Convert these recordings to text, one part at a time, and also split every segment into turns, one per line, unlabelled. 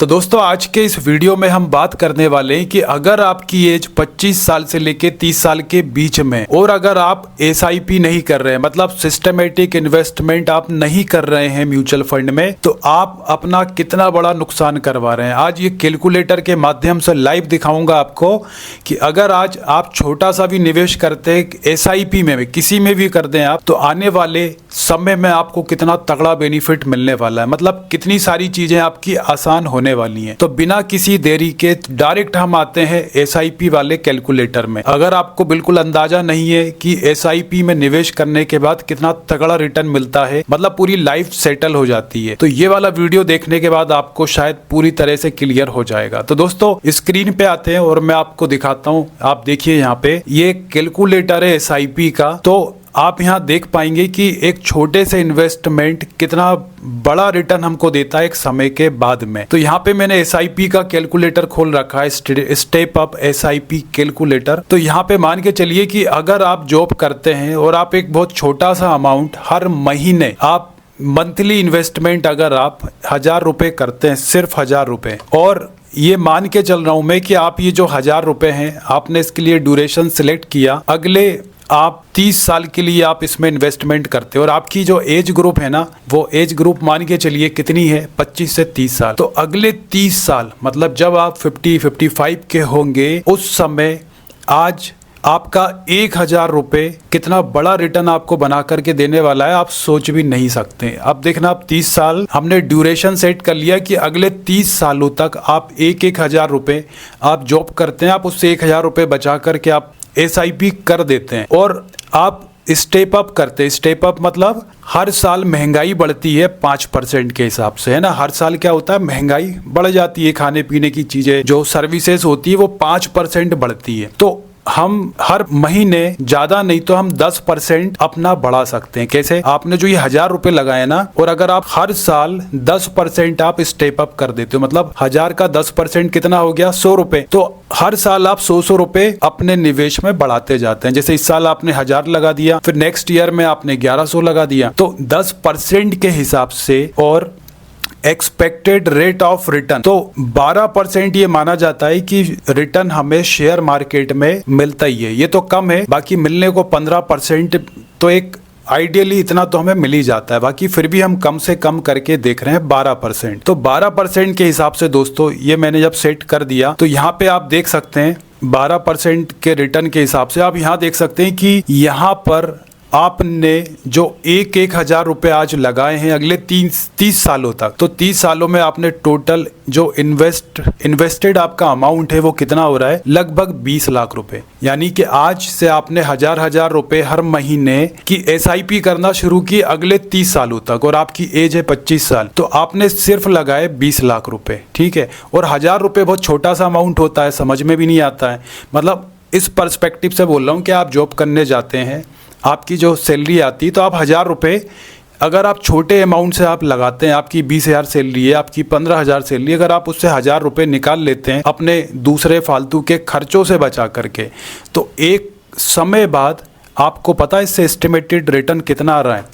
तो दोस्तों आज के इस वीडियो में हम बात करने वाले हैं कि अगर आपकी एज 25 साल से लेके 30 साल के बीच में और अगर आप एसआईपी नहीं कर रहे हैं, मतलब सिस्टमेटिक इन्वेस्टमेंट आप नहीं कर रहे हैं म्यूचुअल फंड में, तो आप अपना कितना बड़ा नुकसान करवा रहे हैं। आज ये कैलकुलेटर के माध्यम से लाइव दिखाऊंगा आपको कि अगर आज आप छोटा सा भी निवेश करते हैं एसआईपी में किसी में भी कर दें आप, तो आने वाले समय में आपको कितना तगड़ा बेनिफिट मिलने वाला है, मतलब कितनी सारी चीजें आपकी आसान होने वाली हैं। तो बिना किसी देरी के डायरेक्ट हम आते हैं एसआईपी वाले कैलकुलेटर में। अगर आपको बिल्कुल अंदाजा नहीं है कि एसआईपी में निवेश करने के बाद कितना तगड़ा रिटर्न मिलता है, मतलब पूरी लाइफ सेटल हो जाती है, तो ये वाला वीडियो देखने के बाद आपको शायद पूरी तरह से क्लियर हो जाएगा। तो दोस्तों स्क्रीन पे आते हैं और मैं आपको दिखाता हूँ। आप देखिए यहाँ पे ये कैलकुलेटर है एसआईपी का। तो आप यहाँ देख पाएंगे कि एक छोटे से इन्वेस्टमेंट कितना बड़ा रिटर्न हमको देता है एक समय के बाद में। तो यहाँ पे मैंने एसआईपी का कैलकुलेटर खोल रखा है, स्टेप अप एसआईपी कैलकुलेटर। तो यहाँ पे मान के चलिए कि अगर आप जॉब करते हैं और आप एक बहुत छोटा सा अमाउंट हर महीने आप मंथली इन्वेस्टमेंट अगर आप 1000 रुपये करते हैं, सिर्फ 1000 रुपये, और ये मान के चल रहा हूँ मैं कि आप ये जो 1000 रुपये हैं आपने इसके लिए ड्यूरेशन सिलेक्ट किया, अगले आप 30 साल के लिए आप इसमें इन्वेस्टमेंट करते हो और आपकी जो एज ग्रुप है ना, वो एज ग्रुप मान के चलिए कितनी है, 25 से 30 साल। तो अगले 30 साल मतलब जब आप 50-55 के होंगे, उस समय आज आपका 1000 रुपये कितना बड़ा रिटर्न आपको बना करके देने वाला है, आप सोच भी नहीं सकते। अब देखना, आप 30 साल हमने ड्यूरेशन सेट कर लिया कि अगले 30 सालों तक आप 1000 रुपये आप जॉब करते हैं, आप उससे 1000 रुपये बचा करके आप एसआईपी कर देते हैं और आप स्टेप अप करते हैं। स्टेप अप मतलब हर साल महंगाई बढ़ती है 5% के हिसाब से, है ना। हर साल क्या होता है, महंगाई बढ़ जाती है, खाने पीने की चीजें जो सर्विसेज होती है वो 5% बढ़ती है। तो हम हर महीने ज्यादा नहीं तो हम 10% अपना बढ़ा सकते हैं। कैसे? आपने जो ये 1000 रुपये लगाए ना, और अगर आप हर साल 10% आप स्टेप अप कर देते हो, मतलब 1000 का 10% कितना हो गया, 100 रुपए। तो हर साल आप 100 रुपए अपने निवेश में बढ़ाते जाते हैं। जैसे इस साल आपने 1000 लगा दिया, फिर नेक्स्ट ईयर में आपने 1100 लगा दिया, तो 10% के हिसाब से। और एक्सपेक्टेड रेट ऑफ रिटर्न तो 12% ये माना जाता है कि रिटर्न हमें शेयर मार्केट में मिलता ही है। ये तो कम है, बाकी मिलने को 15% तो एक आइडियली इतना तो हमें मिल ही जाता है, बाकी फिर भी हम कम से कम करके देख रहे हैं 12%। तो 12% के हिसाब से दोस्तों ये मैंने जब सेट कर दिया, तो यहाँ पे आप देख सकते हैं 12% के रिटर्न के हिसाब से आप यहाँ देख सकते हैं कि यहाँ पर आपने जो 1000 रुपये आज लगाए हैं अगले 30 सालों तक, तो 30 सालों में आपने टोटल जो इन्वेस्टेड आपका अमाउंट है वो कितना हो रहा है, लगभग 20 लाख रुपए। यानी कि आज से आपने 1000 रुपए हर महीने की एसआईपी करना शुरू की अगले 30 सालों तक, और आपकी एज है 25 साल, तो आपने सिर्फ लगाए 20 लाख रुपए, ठीक है। और 1000 रुपये बहुत छोटा सा अमाउंट होता है, समझ में भी नहीं आता है। मतलब इस पर्सपेक्टिव से बोल रहा हूँ कि आप जॉब करने जाते हैं, आपकी जो सैलरी आती है, तो आप 1000 रुपये अगर आप छोटे अमाउंट से आप लगाते हैं, आपकी 20,000 सैलरी है, आपकी 15,000 सैलरी, अगर आप उससे 1000 रुपये निकाल लेते हैं अपने दूसरे फालतू के खर्चों से बचा करके, तो एक समय बाद आपको पता है इससे एस्टिमेटेड रिटर्न कितना आ रहा है,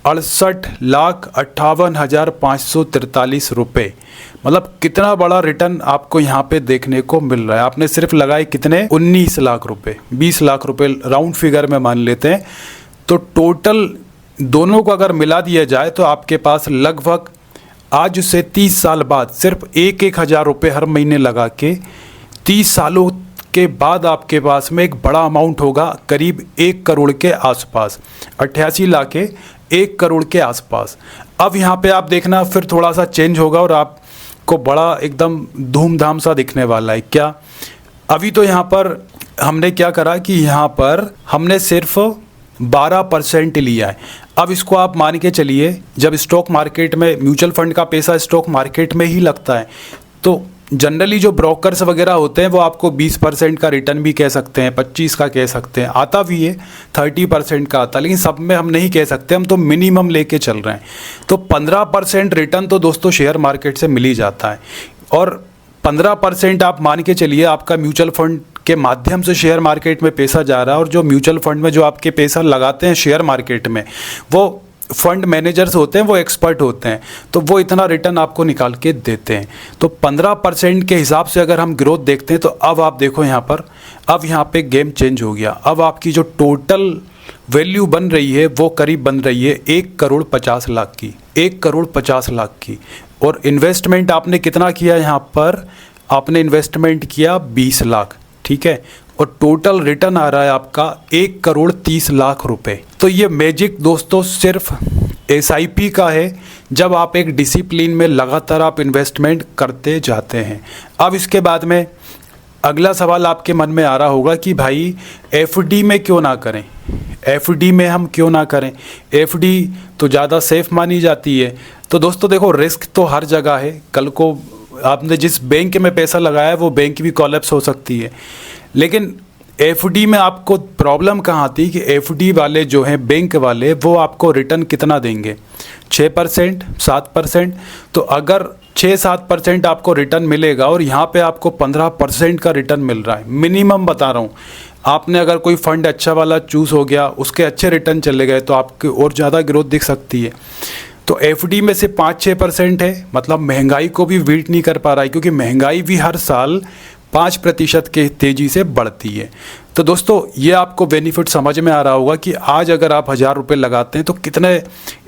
68,58,543 रुपये। मतलब कितना बड़ा रिटर्न आपको यहाँ पे देखने को मिल रहा है। आपने सिर्फ लगाए कितने, 19 लाख रुपए, 20 लाख रुपए राउंड फिगर में मान लेते हैं। तो टोटल दोनों को अगर मिला दिया जाए तो आपके पास लगभग आज से 30 साल बाद सिर्फ 1000 रुपये हर महीने लगा के 30 सालों के बाद आपके पास में एक बड़ा अमाउंट होगा, करीब 1 करोड़ के आसपास, 88 लाख के 1 करोड़ के आसपास। अब यहाँ पे आप देखना फिर थोड़ा सा चेंज होगा और आपको बड़ा एकदम धूमधाम सा दिखने वाला है। क्या? अभी तो यहाँ पर हमने क्या करा कि यहाँ पर हमने सिर्फ 12% लिया है। अब इसको आप मान के चलिए, जब स्टॉक मार्केट में म्यूचुअल फंड का पैसा स्टॉक मार्केट में ही लगता है, तो जनरली जो ब्रोकर्स वगैरह होते हैं वो आपको 20% का रिटर्न भी कह सकते हैं, 25 का कह सकते हैं, आता भी है 30% का आता, लेकिन सब में हम नहीं कह सकते, हम तो मिनिमम लेके चल रहे हैं। तो 15% रिटर्न तो दोस्तों शेयर मार्केट से मिल ही जाता है। और 15% आप मान के चलिए आपका म्यूचुअल फंड के माध्यम से शेयर मार्केट में पैसा जा रहा है, और जो म्यूचुअल फंड में जो आपके पैसा लगाते हैं शेयर मार्केट में, वो फंड मैनेजर्स होते हैं वो एक्सपर्ट होते हैं, तो वो इतना रिटर्न आपको निकाल के देते हैं। तो 15% के हिसाब से अगर हम ग्रोथ देखते हैं तो अब आप देखो यहाँ पर, अब यहाँ पे गेम चेंज हो गया। अब आपकी जो टोटल वैल्यू बन रही है वो करीब बन रही है 1,50,00,000 की, 1,50,00,000 की। और इन्वेस्टमेंट आपने कितना किया यहाँ पर, आपने इन्वेस्टमेंट किया 20 लाख, ठीक है, और टोटल रिटर्न आ रहा है आपका 1,30,00,000 रुपए। तो ये मैजिक दोस्तों सिर्फ SIP का है, जब आप एक डिसिप्लिन में लगातार आप इन्वेस्टमेंट करते जाते हैं। अब इसके बाद में अगला सवाल आपके मन में आ रहा होगा कि भाई FD में क्यों ना करें, FD में हम क्यों ना करें, FD तो ज़्यादा सेफ मानी जाती है। तो दोस्तों देखो, रिस्क तो हर जगह है। कल को आपने जिस बैंक में पैसा लगाया है वो बैंक भी कोलैप्स हो सकती है। लेकिन FD में आपको प्रॉब्लम कहाँ आती है कि FD वाले जो हैं, बैंक वाले, वो आपको रिटर्न कितना देंगे, 6%, 7%। तो अगर 6-7% आपको रिटर्न मिलेगा और यहाँ पे आपको 15% का रिटर्न मिल रहा है, मिनिमम बता रहा हूँ। आपने अगर कोई फंड अच्छा वाला चूज़ हो गया, उसके अच्छे रिटर्न चले गए, तो आपकी और ज़्यादा ग्रोथ दिख सकती है। तो FD में से 5-6% है, मतलब महंगाई को भी बीट नहीं कर पा रहा है, क्योंकि महंगाई भी हर साल 5% के तेज़ी से बढ़ती है। तो दोस्तों ये आपको बेनिफिट समझ में आ रहा होगा कि आज अगर आप 1,000 रुपये लगाते हैं तो कितने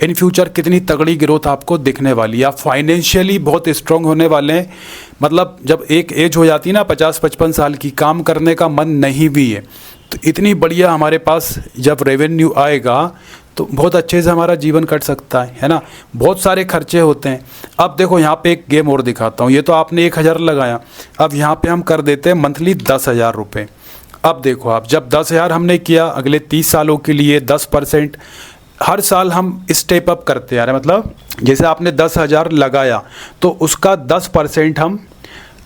इन फ्यूचर कितनी तगड़ी ग्रोथ आपको दिखने वाली है। आप फाइनेंशियली बहुत स्ट्रांग होने वाले हैं। मतलब जब एक एज हो जाती है ना 50-55 साल की, काम करने का मन नहीं भी है, तो इतनी बढ़िया हमारे पास जब रेवेन्यू आएगा तो बहुत अच्छे से हमारा जीवन कट सकता है ना। बहुत सारे खर्चे होते हैं। अब देखो यहाँ पे एक गेम और दिखाता हूँ। ये तो आपने 1,000 लगाया, अब यहाँ पे हम कर देते हैं मंथली 10,000 रुपये। अब देखो आप, जब 10,000 हमने किया, अगले 30 सालों के लिए 10% हर साल हम स्टेप अप करते आ रहे हैं। मतलब जैसे आपने 10,000 लगाया तो उसका 10% हम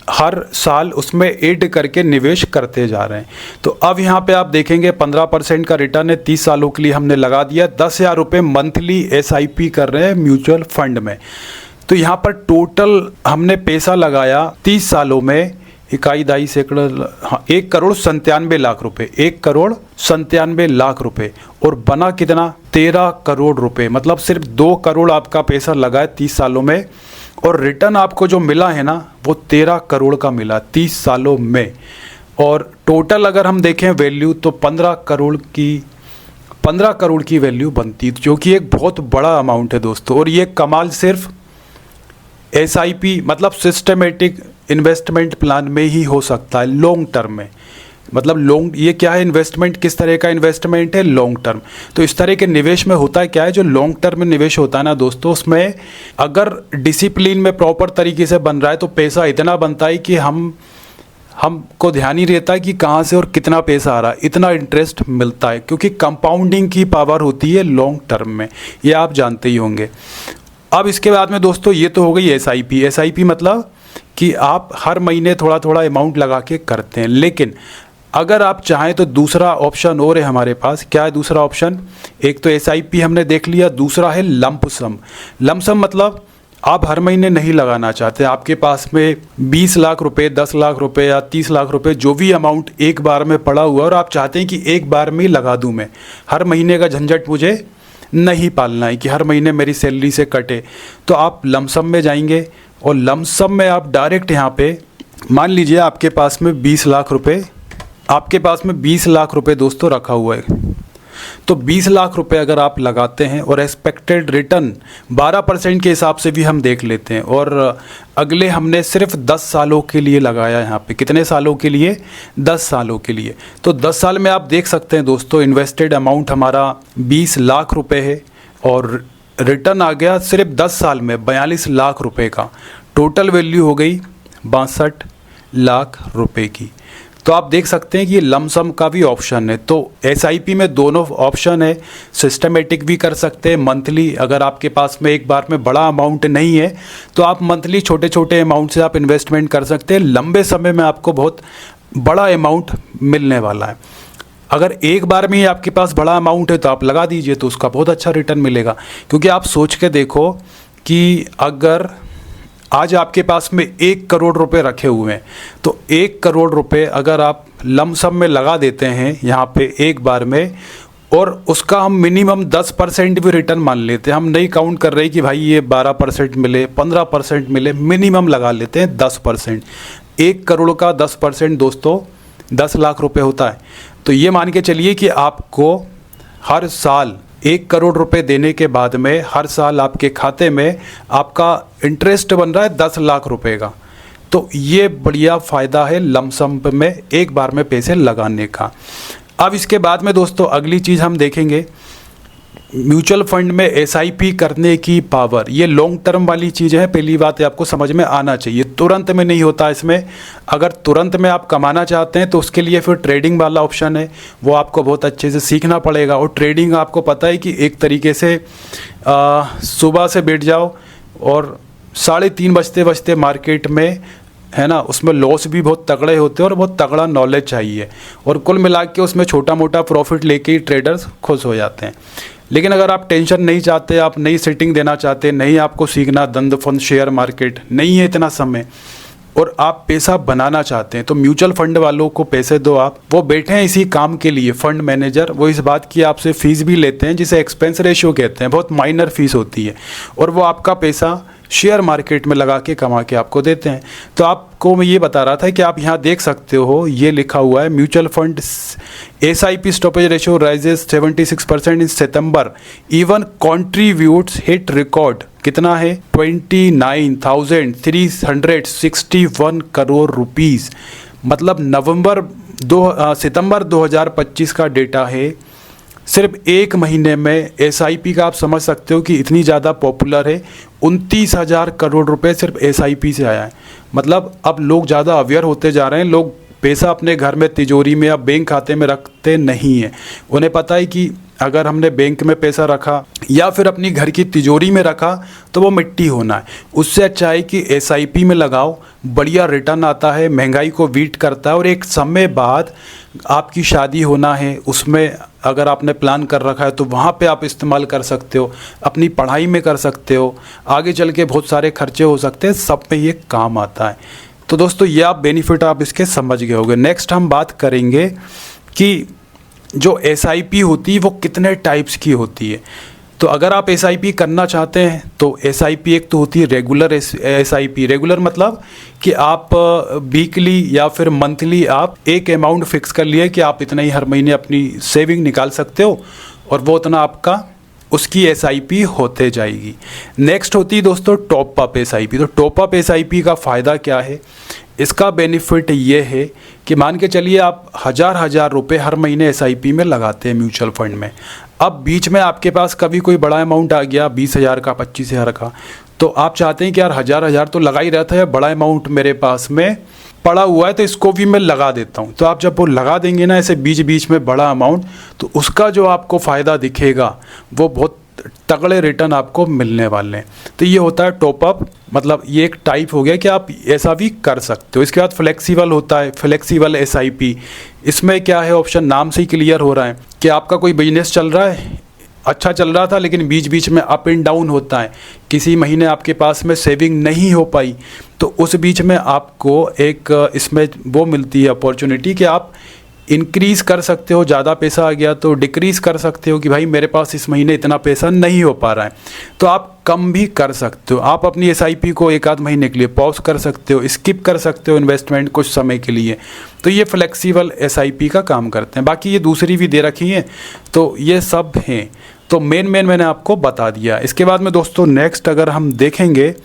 हर साल उसमें ऐड करके निवेश करते जा रहे हैं। तो अब यहाँ पे आप देखेंगे 15% का रिटर्न है, 30 सालों के लिए हमने लगा दिया। 10,000 रुपये मंथली SIP कर रहे हैं म्यूचुअल फंड में। तो यहाँ पर टोटल हमने पैसा लगाया 30 सालों में, इकाई दाई सैकड़ा, हाँ, 1,97,00,000 रुपये, 1,97,00,000 रुपये। और बना कितना, 13 करोड़ रुपये। मतलब सिर्फ 2 करोड़ आपका पैसा लगा है 30 सालों में, और रिटर्न आपको जो मिला है ना वो 13 करोड़ का मिला 30 सालों में। और टोटल अगर हम देखें वैल्यू तो 15 करोड़ की वैल्यू बनती, जो कि एक बहुत बड़ा अमाउंट है दोस्तों। और ये कमाल सिर्फ SIP मतलब सिस्टमेटिक इन्वेस्टमेंट प्लान में ही हो सकता है, लॉन्ग टर्म में। मतलब लॉन्ग, ये क्या है इन्वेस्टमेंट, किस तरह का इन्वेस्टमेंट है, लॉन्ग टर्म। तो इस तरह के निवेश में होता है क्या है, जो लॉन्ग टर्म में निवेश होता है ना दोस्तों, उसमें अगर डिसिप्लिन में प्रॉपर तरीके से बन रहा है तो पैसा इतना बनता है कि हमको ध्यान ही रहता है कि कहाँ से और कितना पैसा आ रहा है, इतना इंटरेस्ट मिलता है, क्योंकि कंपाउंडिंग की पावर होती है लॉन्ग टर्म में, ये आप जानते ही होंगे। अब इसके बाद में दोस्तों ये तो हो गई SIP मतलब कि आप हर महीने थोड़ा थोड़ा अमाउंट लगा के करते हैं। लेकिन अगर आप चाहें तो दूसरा ऑप्शन और है हमारे पास। क्या है दूसरा ऑप्शन, एक तो SIP हमने देख लिया, दूसरा है लंप सम। लंप सम मतलब आप हर महीने नहीं लगाना चाहते, आपके पास में 20 लाख रुपए, 10 लाख रुपए या 30 लाख रुपए, जो भी अमाउंट एक बार में पड़ा हुआ, और आप चाहते हैं कि एक बार में ही लगा दूं मैं, हर महीने का झंझट मुझे नहीं पालना है कि हर महीने मेरी सैलरी से कटे। तो आप लंप सम में जाएंगे, और लंप सम में आप डायरेक्ट यहाँ पे मान लीजिए आपके पास में 20 लाख रुपए, आपके पास में 20 लाख रुपए दोस्तों रखा हुआ है। तो 20 लाख रुपए अगर आप लगाते हैं और एक्सपेक्टेड रिटर्न 12% के हिसाब से भी हम देख लेते हैं, और अगले हमने सिर्फ 10 सालों के लिए लगाया यहाँ पे। कितने सालों के लिए, 10 सालों के लिए। तो 10 साल में आप देख सकते हैं दोस्तों इन्वेस्टेड अमाउंट हमारा 20 लाख रुपए है, और रिटर्न आ गया सिर्फ 10 साल में 42 लाख रुपए का। टोटल वैल्यू हो गई 62 लाख रुपए की। तो आप देख सकते हैं कि ये लमसम का भी ऑप्शन है। तो SIP में दोनों ऑप्शन है, सिस्टमेटिक भी कर सकते हैं, मंथली। अगर आपके पास में एक बार में बड़ा अमाउंट नहीं है तो आप मंथली छोटे छोटे अमाउंट से आप इन्वेस्टमेंट कर सकते हैं। लंबे समय में आपको बहुत बड़ा अमाउंट मिलने वाला है। अगर एक बार में ही आपके पास बड़ा अमाउंट है तो आप लगा दीजिए, तो उसका बहुत अच्छा रिटर्न मिलेगा। क्योंकि आप सोच के देखो कि अगर आज आपके पास में 1 करोड़ रुपए रखे हुए हैं, तो 1 करोड़ रुपए अगर आप लमसम में लगा देते हैं यहाँ पे एक बार में, और उसका हम मिनिमम 10% भी रिटर्न मान लेते हैं। हम नहीं काउंट कर रहे कि भाई ये 12% मिले, 15% मिले, मिनिमम लगा लेते हैं 10%। 1 करोड़ का 10% दोस्तों 10 लाख रुपए होता है। तो ये मान के चलिए कि आपको हर साल 1 करोड़ रुपए देने के बाद में हर साल आपके खाते में आपका इंटरेस्ट बन रहा है 10 लाख रुपए का। तो ये बढ़िया फ़ायदा है लमसम में एक बार में पैसे लगाने का। अब इसके बाद में दोस्तों अगली चीज़ हम देखेंगे म्यूचुअल फंड में एसआईपी करने की पावर। ये लॉन्ग टर्म वाली चीज़ है, पहली बात है आपको समझ में आना चाहिए, तुरंत में नहीं होता इसमें। अगर तुरंत में आप कमाना चाहते हैं तो उसके लिए फिर ट्रेडिंग वाला ऑप्शन है, वो आपको बहुत अच्छे से सीखना पड़ेगा। और ट्रेडिंग आपको पता है कि एक तरीके से सुबह से बैठ जाओ और 3:30 बजते बजते मार्केट में, है ना, उसमें लॉस भी बहुत तगड़े होते हैं और बहुत तगड़ा नॉलेज चाहिए। और कुल मिला के उसमें छोटा मोटा प्रॉफिट लेके ही ट्रेडर्स खुश हो जाते हैं। लेकिन अगर आप टेंशन नहीं चाहते, आप नई सेटिंग देना चाहते, नहीं आपको सीखना दंड फंड शेयर मार्केट, नहीं है इतना समय, और आप पैसा बनाना चाहते हैं, तो म्यूचुअल फंड वालों को पैसे दो आप। वो बैठे हैं इसी काम के लिए, फंड मैनेजर। वो इस बात की आपसे फ़ीस भी लेते हैं जिसे एक्सपेंस रेशियो कहते हैं, बहुत माइनर फीस होती है, और वो आपका पैसा शेयर मार्केट में लगा के कमा के आपको देते हैं। तो आपको मैं ये बता रहा था कि आप यहाँ देख सकते हो, ये लिखा हुआ है mutual fund SIP stoppage ratio rises 76% इन सितंबर, इवन कॉन्ट्रीब्यूट्स हिट रिकॉर्ड कितना है 29,361 करोड़ रुपीस। मतलब सितंबर 2025 का डेटा है। सिर्फ 1 महीने में एसआईपी का आप समझ सकते हो कि इतनी ज़्यादा पॉपुलर है। 29,000 करोड़ रुपए सिर्फ एसआईपी से आया है। मतलब अब लोग ज़्यादा अवेयर होते जा रहे हैं। लोग पैसा अपने घर में तिजोरी में या बैंक खाते में रखते नहीं हैं। उन्हें पता है कि अगर हमने बैंक में पैसा रखा या फिर अपनी घर की तिजोरी में रखा तो वो मिट्टी होना है। उससे अच्छा है कि एसआईपी में लगाओ, बढ़िया रिटर्न आता है, महंगाई को बीट करता है, और एक समय बाद आपकी शादी होना है, उसमें अगर आपने प्लान कर रखा है तो वहाँ पे आप इस्तेमाल कर सकते हो, अपनी पढ़ाई में कर सकते हो, आगे चल के बहुत सारे खर्चे हो सकते हैं, सब पे ये काम आता है। तो दोस्तों ये आप बेनिफिट आप इसके समझ गए होंगे। नेक्स्ट हम बात करेंगे कि जो एसआईपी होती है वो कितने टाइप्स की होती है। तो अगर आप एसआईपी करना चाहते हैं तो एसआईपी एक तो होती है रेगुलर एसआईपी। रेगुलर मतलब कि आप वीकली या फिर मंथली आप एक अमाउंट फिक्स कर लिए कि आप इतना ही हर महीने अपनी सेविंग निकाल सकते हो, और वो उतना आपका उसकी एसआईपी होते जाएगी। नेक्स्ट होती है दोस्तों टॉप अप एसआईपी। तो टॉप अप एसआईपी का फ़ायदा क्या है? इसका बेनिफिट ये है कि मान के चलिए आप हज़ार रुपए हर महीने एसआईपी में लगाते हैं म्यूचुअल फंड में। अब बीच में आपके पास कभी कोई बड़ा अमाउंट आ गया 20,000 का, 25,000 का, तो आप चाहते हैं कि यार हज़ार तो लगा ही रहता है, बड़ा अमाउंट मेरे पास में पड़ा हुआ है तो इसको भी मैं लगा देता हूँ। तो आप जब वो लगा देंगे ना ऐसे बीच बीच में बड़ा अमाउंट, तो उसका जो आपको फ़ायदा दिखेगा वो बहुत तगड़े रिटर्न आपको मिलने वाले हैं। तो ये होता है टॉप अप, मतलब ये एक टाइप हो गया कि आप ऐसा भी कर सकते हो। इसके बाद फ्लेक्सिबल होता है, फ्लेक्सिबल एसआईपी। इसमें क्या है, ऑप्शन नाम से ही क्लियर हो रहा है कि आपका कोई बिजनेस चल रहा है, अच्छा चल रहा था, लेकिन बीच बीच में अप एंड डाउन होता है, किसी महीने आपके पास में सेविंग नहीं हो पाई, तो उस बीच में आपको एक इसमें वो मिलती है अपॉर्चुनिटी कि आप इंक्रीज़ कर सकते हो। ज़्यादा पैसा आ गया तो डिक्रीज़ कर सकते हो कि भाई मेरे पास इस महीने इतना पैसा नहीं हो पा रहा है, तो आप कम भी कर सकते हो। आप अपनी एसआईपी को 1-8 महीने के लिए पॉज कर सकते हो, स्किप कर सकते हो इन्वेस्टमेंट कुछ समय के लिए। तो ये फ्लेक्सिबल एसआईपी का काम करते हैं। बाकी ये दूसरी भी दे रखी हैं, तो ये सब हैं। तो मेन मैंने आपको बता दिया। इसके बाद में दोस्तों नेक्स्ट अगर हम देखेंगे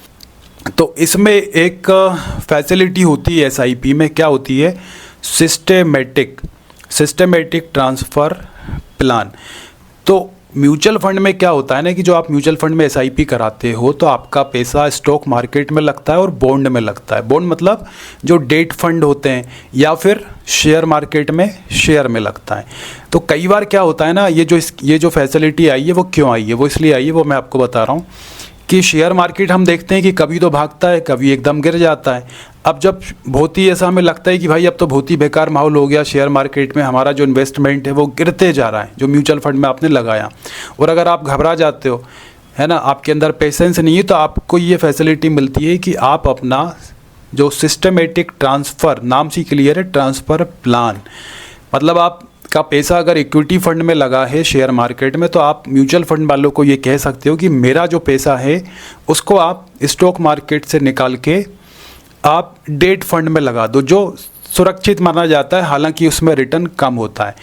तो इसमें एक फैसिलिटी होती है एसआईपी में, क्या होती है, सिस्टमेटिक ट्रांसफ़र प्लान। तो म्यूचुअल फंड में क्या होता है ना कि जो आप म्यूचुअल फंड में एसआईपी कराते हो तो आपका पैसा स्टॉक मार्केट में लगता है और बॉन्ड में लगता है। बॉन्ड मतलब जो डेट फंड होते हैं, या फिर शेयर मार्केट में शेयर में लगता है। तो कई बार क्या होता है ना, ये जो फैसिलिटी आई है वो क्यों आई है, वो इसलिए आई है, वो मैं आपको बता रहा हूँ कि शेयर मार्केट हम देखते हैं कि कभी तो भागता है, कभी एकदम गिर जाता है। अब जब बहुत ही ऐसा हमें लगता है कि भाई अब तो बहुत ही बेकार माहौल हो गया शेयर मार्केट में, हमारा जो इन्वेस्टमेंट है वो गिरते जा रहा है, जो म्यूचुअल फंड में आपने लगाया, और अगर आप घबरा जाते हो, है ना, आपके अंदर पेशेंस नहीं है, तो आपको ये फैसिलिटी मिलती है कि आप अपना जो सिस्टमेटिक ट्रांसफ़र, नाम से क्लियर है, ट्रांसफ़र प्लान, मतलब आपका पैसा अगर इक्विटी फंड में लगा है शेयर मार्केट में, तो आप म्यूचुअल फंड वालों को ये कह सकते हो कि मेरा जो पैसा है उसको आप स्टॉक मार्केट से निकाल के आप डेट फंड में लगा दो, जो सुरक्षित माना जाता है, हालांकि उसमें रिटर्न कम होता है।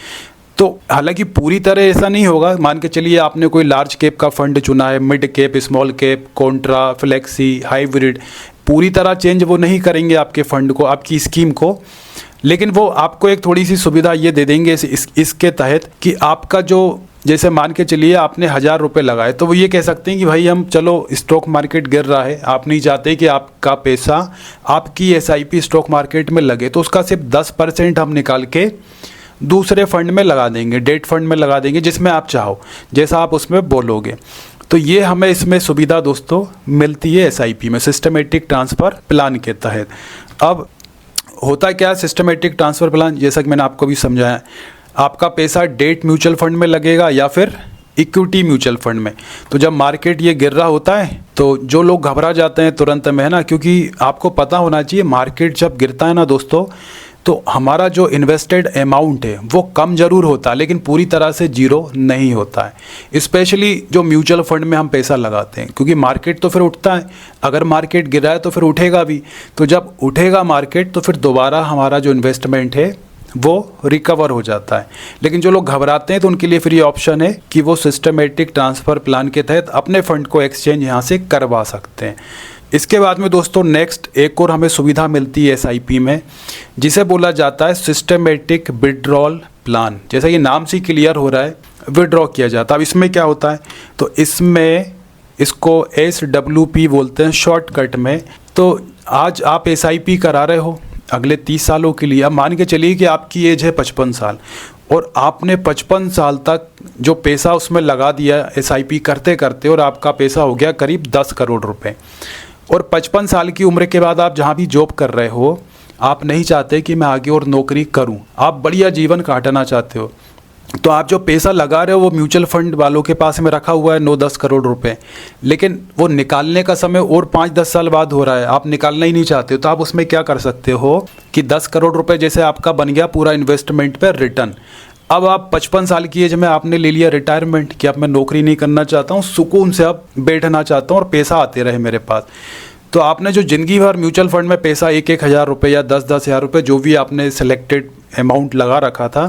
तो हालांकि पूरी तरह ऐसा नहीं होगा। मान के चलिए आपने कोई लार्ज कैप का फंड चुना है, mid cap, small cap, Contra, flexi, hybrid, पूरी तरह चेंज वो नहीं करेंगे आपके फंड को, आपकी स्कीम को, लेकिन वो आपको एक थोड़ी सी सुविधा ये दे देंगे इसके तहत कि आपका जो, जैसे मान के चलिए आपने 1000 रुपये लगाए, तो वो ये कह सकते हैं कि भाई हम चलो स्टॉक मार्केट गिर रहा है, आप नहीं चाहते कि आपका पैसा आपकी SIP स्टॉक मार्केट में लगे, तो उसका सिर्फ 10% हम निकाल के दूसरे फंड में लगा देंगे, डेट फंड में लगा देंगे, जिसमें आप चाहो, जैसा आप उसमें बोलोगे। तो ये हमें इसमें सुविधा दोस्तों मिलती है SIP में, सिस्टमेटिक ट्रांसफ़र प्लान के तहत। अब होता क्या है सिस्टमेटिक ट्रांसफ़र प्लान, जैसा कि मैंने आपको भी समझाया, आपका पैसा डेट म्यूचुअल फंड में लगेगा या फिर इक्विटी म्यूचुअल फंड में। तो जब मार्केट ये गिर रहा होता है तो जो लोग घबरा जाते हैं तुरंत में, है ना, क्योंकि आपको पता होना चाहिए मार्केट जब गिरता है ना दोस्तों, तो हमारा जो इन्वेस्टेड अमाउंट है वो कम ज़रूर होता है, लेकिन पूरी तरह से जीरो नहीं होता है। स्पेशली जो म्यूचुअल फंड में हम पैसा लगाते हैं, क्योंकि मार्केट तो फिर उठता है, अगर मार्केट गिरा है तो फिर उठेगा भी, तो जब उठेगा मार्केट तो फिर दोबारा हमारा जो इन्वेस्टमेंट है वो रिकवर हो जाता है। लेकिन जो लोग घबराते हैं तो उनके लिए फिर ये ऑप्शन है कि वो सिस्टमेटिक ट्रांसफ़र प्लान के तहत अपने फ़ंड को एक्सचेंज यहाँ से करवा सकते हैं। इसके बाद में दोस्तों नेक्स्ट एक और हमें सुविधा मिलती है SIP में, जिसे बोला जाता है सिस्टमेटिक विड्रॉल प्लान। जैसा कि नाम से क्लियर हो रहा है, विड्रॉ किया जाता है। अब इसमें क्या होता है, तो इसमें इसको SWP बोलते हैं शॉर्टकट में। तो आज आप SIP करा रहे हो अगले 30 सालों के लिए। अब मान के चलिए कि आपकी एज है 55 साल और आपने 55 साल तक जो पैसा उसमें लगा दिया SIP करते करते, और आपका पैसा हो गया करीब 10 करोड़ रुपए। और 55 साल की उम्र के बाद आप जहाँ भी जॉब कर रहे हो, आप नहीं चाहते कि मैं आगे और नौकरी करूँ, आप बढ़िया जीवन काटना चाहते हो, तो आप जो पैसा लगा रहे हो वो म्यूचुअल फंड वालों के पास में रखा हुआ है 9-10 करोड़ रुपए, लेकिन वो निकालने का समय और 5-10 साल बाद हो रहा है, आप निकालना ही नहीं चाहते, तो आप उसमें क्या कर सकते हो कि 10 करोड़ रुपए जैसे आपका बन गया पूरा इन्वेस्टमेंट पर रिटर्न। अब आप 55 साल की एज में आपने ले लिया रिटायरमेंट कि अब मैं नौकरी नहीं करना चाहता हूँ, सुकून से अब बैठना चाहता हूँ और पैसा आते रहे मेरे पास। तो आपने जो ज़िंदगी भर म्यूचुअल फंड में पैसा 1-1 हज़ार रुपये या 10-10 हज़ार रुपये जो भी आपने सेलेक्टेड अमाउंट लगा रखा था,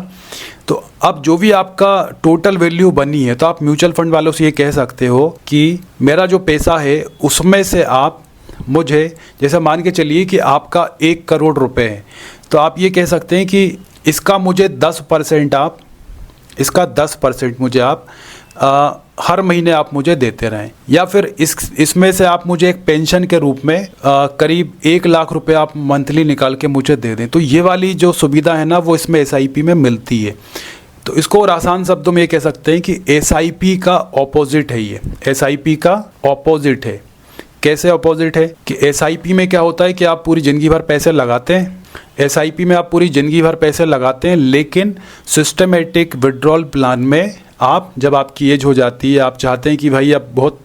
तो अब जो भी आपका टोटल वैल्यू बनी है, तो आप म्यूचुअल फंड वालों से ये कह सकते हो कि मेरा जो पैसा है उसमें से आप मुझे, जैसे मान के चलिए कि आपका 1 करोड़ रुपए है, तो आप ये कह सकते हैं कि इसका मुझे 10% आप, इसका 10% मुझे आप हर महीने आप मुझे देते रहें, या फिर इसमें से आप मुझे एक पेंशन के रूप में करीब 1 लाख रुपए आप मंथली निकाल के मुझे दे दें। तो ये वाली जो सुविधा है ना वो इसमें SIP में मिलती है। तो इसको और आसान शब्दों में ये कह सकते हैं कि SIP का ऑपोजिट है, ये SIP का ऑपोजिट है। कैसे ऑपोजिट है कि SIP में क्या होता है कि आप पूरी ज़िंदगी भर पैसे लगाते हैं, SIP में आप पूरी ज़िंदगी भर पैसे लगाते हैं, लेकिन सिस्टमेटिक विड्रॉल प्लान में आप जब आपकी एज हो जाती है, आप चाहते हैं कि भाई अब बहुत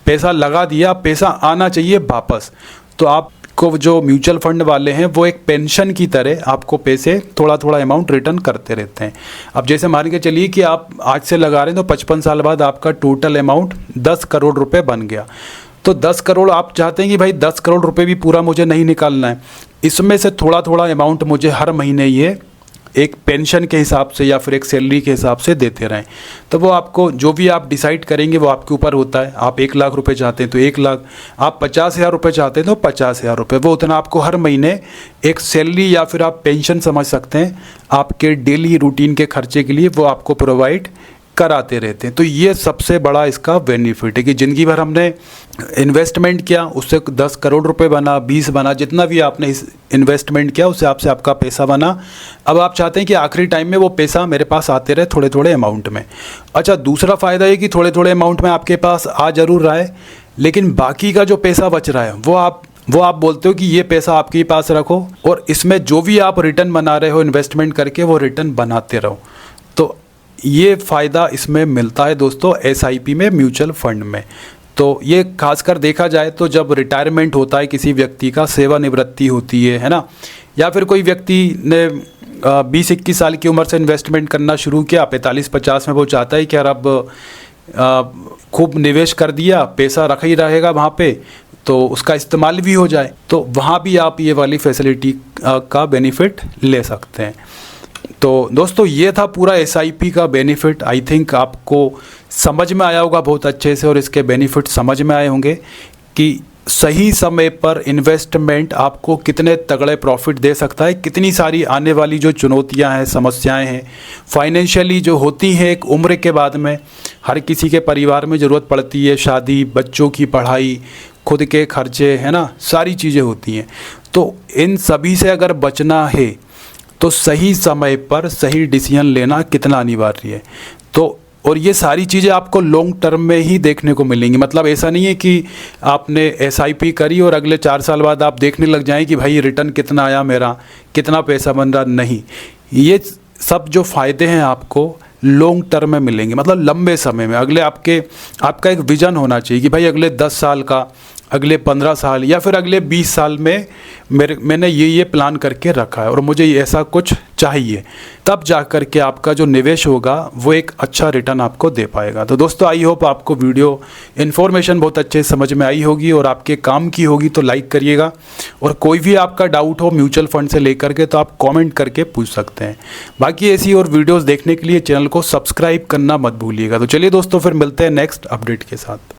पैसा लगा दिया, अब पैसा आना चाहिए वापस, तो आपको जो म्यूचुअल फंड वाले हैं वो एक पेंशन की तरह आपको पैसे थोड़ा थोड़ा अमाउंट रिटर्न करते रहते हैं। अब जैसे मान के चलिए कि आप आज से लगा रहे हैं तो 55 साल बाद आपका टोटल अमाउंट 10 करोड़ रुपये बन गया। तो 10 करोड़ आप चाहते हैं कि भाई 10 करोड़ रुपए भी पूरा मुझे नहीं निकालना है, इसमें से थोड़ा थोड़ा अमाउंट मुझे हर महीने ये एक पेंशन के हिसाब से या फिर एक सैलरी के हिसाब से देते रहें। तो वो आपको जो भी आप डिसाइड करेंगे वो आपके ऊपर होता है। आप 1 लाख रुपए चाहते हैं तो 1 लाख, आप 50,000 रुपये चाहते हैं तो 50,000 रुपये, वो उतना आपको हर महीने एक सैलरी या फिर आप पेंशन समझ सकते हैं, आपके डेली रूटीन के खर्चे के लिए वो आपको प्रोवाइड कराते रहते हैं। तो ये सबसे बड़ा इसका बेनिफिट है कि ज़िंदगी भर हमने इन्वेस्टमेंट किया, उससे 10 करोड़ रुपए बना, 20 बना, जितना भी आपने इस इन्वेस्टमेंट किया उससे आपसे आपका पैसा बना। अब आप चाहते हैं कि आखिरी टाइम में वो पैसा मेरे पास आते रहे थोड़े थोड़े अमाउंट में। अच्छा, दूसरा फ़ायदा ये कि थोड़े थोड़े अमाउंट में आपके पास आ ज़रूर रहा है, लेकिन बाकी का जो पैसा बच रहा है वो आप बोलते हो कि ये पैसा आपके ही पास रखो और इसमें जो भी आप रिटर्न बना रहे हो इन्वेस्टमेंट करके वो रिटर्न बनाते रहो। तो ये फ़ायदा इसमें मिलता है दोस्तों SIP में, म्यूचुअल फंड में। तो ये खासकर देखा जाए तो जब रिटायरमेंट होता है किसी व्यक्ति का, सेवानिवृत्ति होती है ना, या फिर कोई व्यक्ति ने 20-21 साल की उम्र से इन्वेस्टमेंट करना शुरू किया, 45-50 में वो चाहता है कि यार अब खूब निवेश कर दिया, पैसा रखा ही रहेगा वहाँ पे, तो उसका इस्तेमाल भी हो जाए, तो वहाँ भी आप ये वाली फैसिलिटी का बेनिफिट ले सकते हैं। तो दोस्तों ये था पूरा SIP का बेनिफिट। आई थिंक आपको समझ में आया होगा बहुत अच्छे से, और इसके बेनिफिट समझ में आए होंगे कि सही समय पर इन्वेस्टमेंट आपको कितने तगड़े प्रॉफिट दे सकता है, कितनी सारी आने वाली जो चुनौतियां हैं, समस्याएं हैं फाइनेंशियली जो होती हैं एक उम्र के बाद में, हर किसी के परिवार में ज़रूरत पड़ती है, शादी, बच्चों की पढ़ाई, खुद के खर्चे, है ना, सारी चीज़ें होती हैं। तो इन सभी से अगर बचना है तो सही समय पर सही डिसीजन लेना कितना अनिवार्य है। तो और ये सारी चीज़ें आपको लॉन्ग टर्म में ही देखने को मिलेंगी। मतलब ऐसा नहीं है कि आपने SIP करी और अगले 4 साल बाद आप देखने लग जाएं कि भाई रिटर्न कितना आया, मेरा कितना पैसा बन रहा। नहीं, ये सब जो फ़ायदे हैं आपको लॉन्ग टर्म में मिलेंगे, मतलब लंबे समय में। आपका एक विज़न होना चाहिए कि भाई अगले 10 साल का, अगले 15 साल या फिर अगले 20 साल में मैंने ये प्लान करके रखा है और मुझे ऐसा कुछ चाहिए। तब जा कर के आपका जो निवेश होगा वो एक अच्छा रिटर्न आपको दे पाएगा। तो दोस्तों आई होप आपको वीडियो इन्फॉर्मेशन बहुत अच्छे समझ में आई होगी और आपके काम की होगी, तो लाइक करिएगा। और कोई भी आपका डाउट हो म्यूचुअल फंड से लेकर के तो आप कॉमेंट करके पूछ सकते हैं। बाकी ऐसी और वीडियोज़ देखने के लिए चैनल को सब्सक्राइब करना मत भूलिएगा। तो चलिए दोस्तों फिर मिलते हैं नेक्स्ट अपडेट के साथ।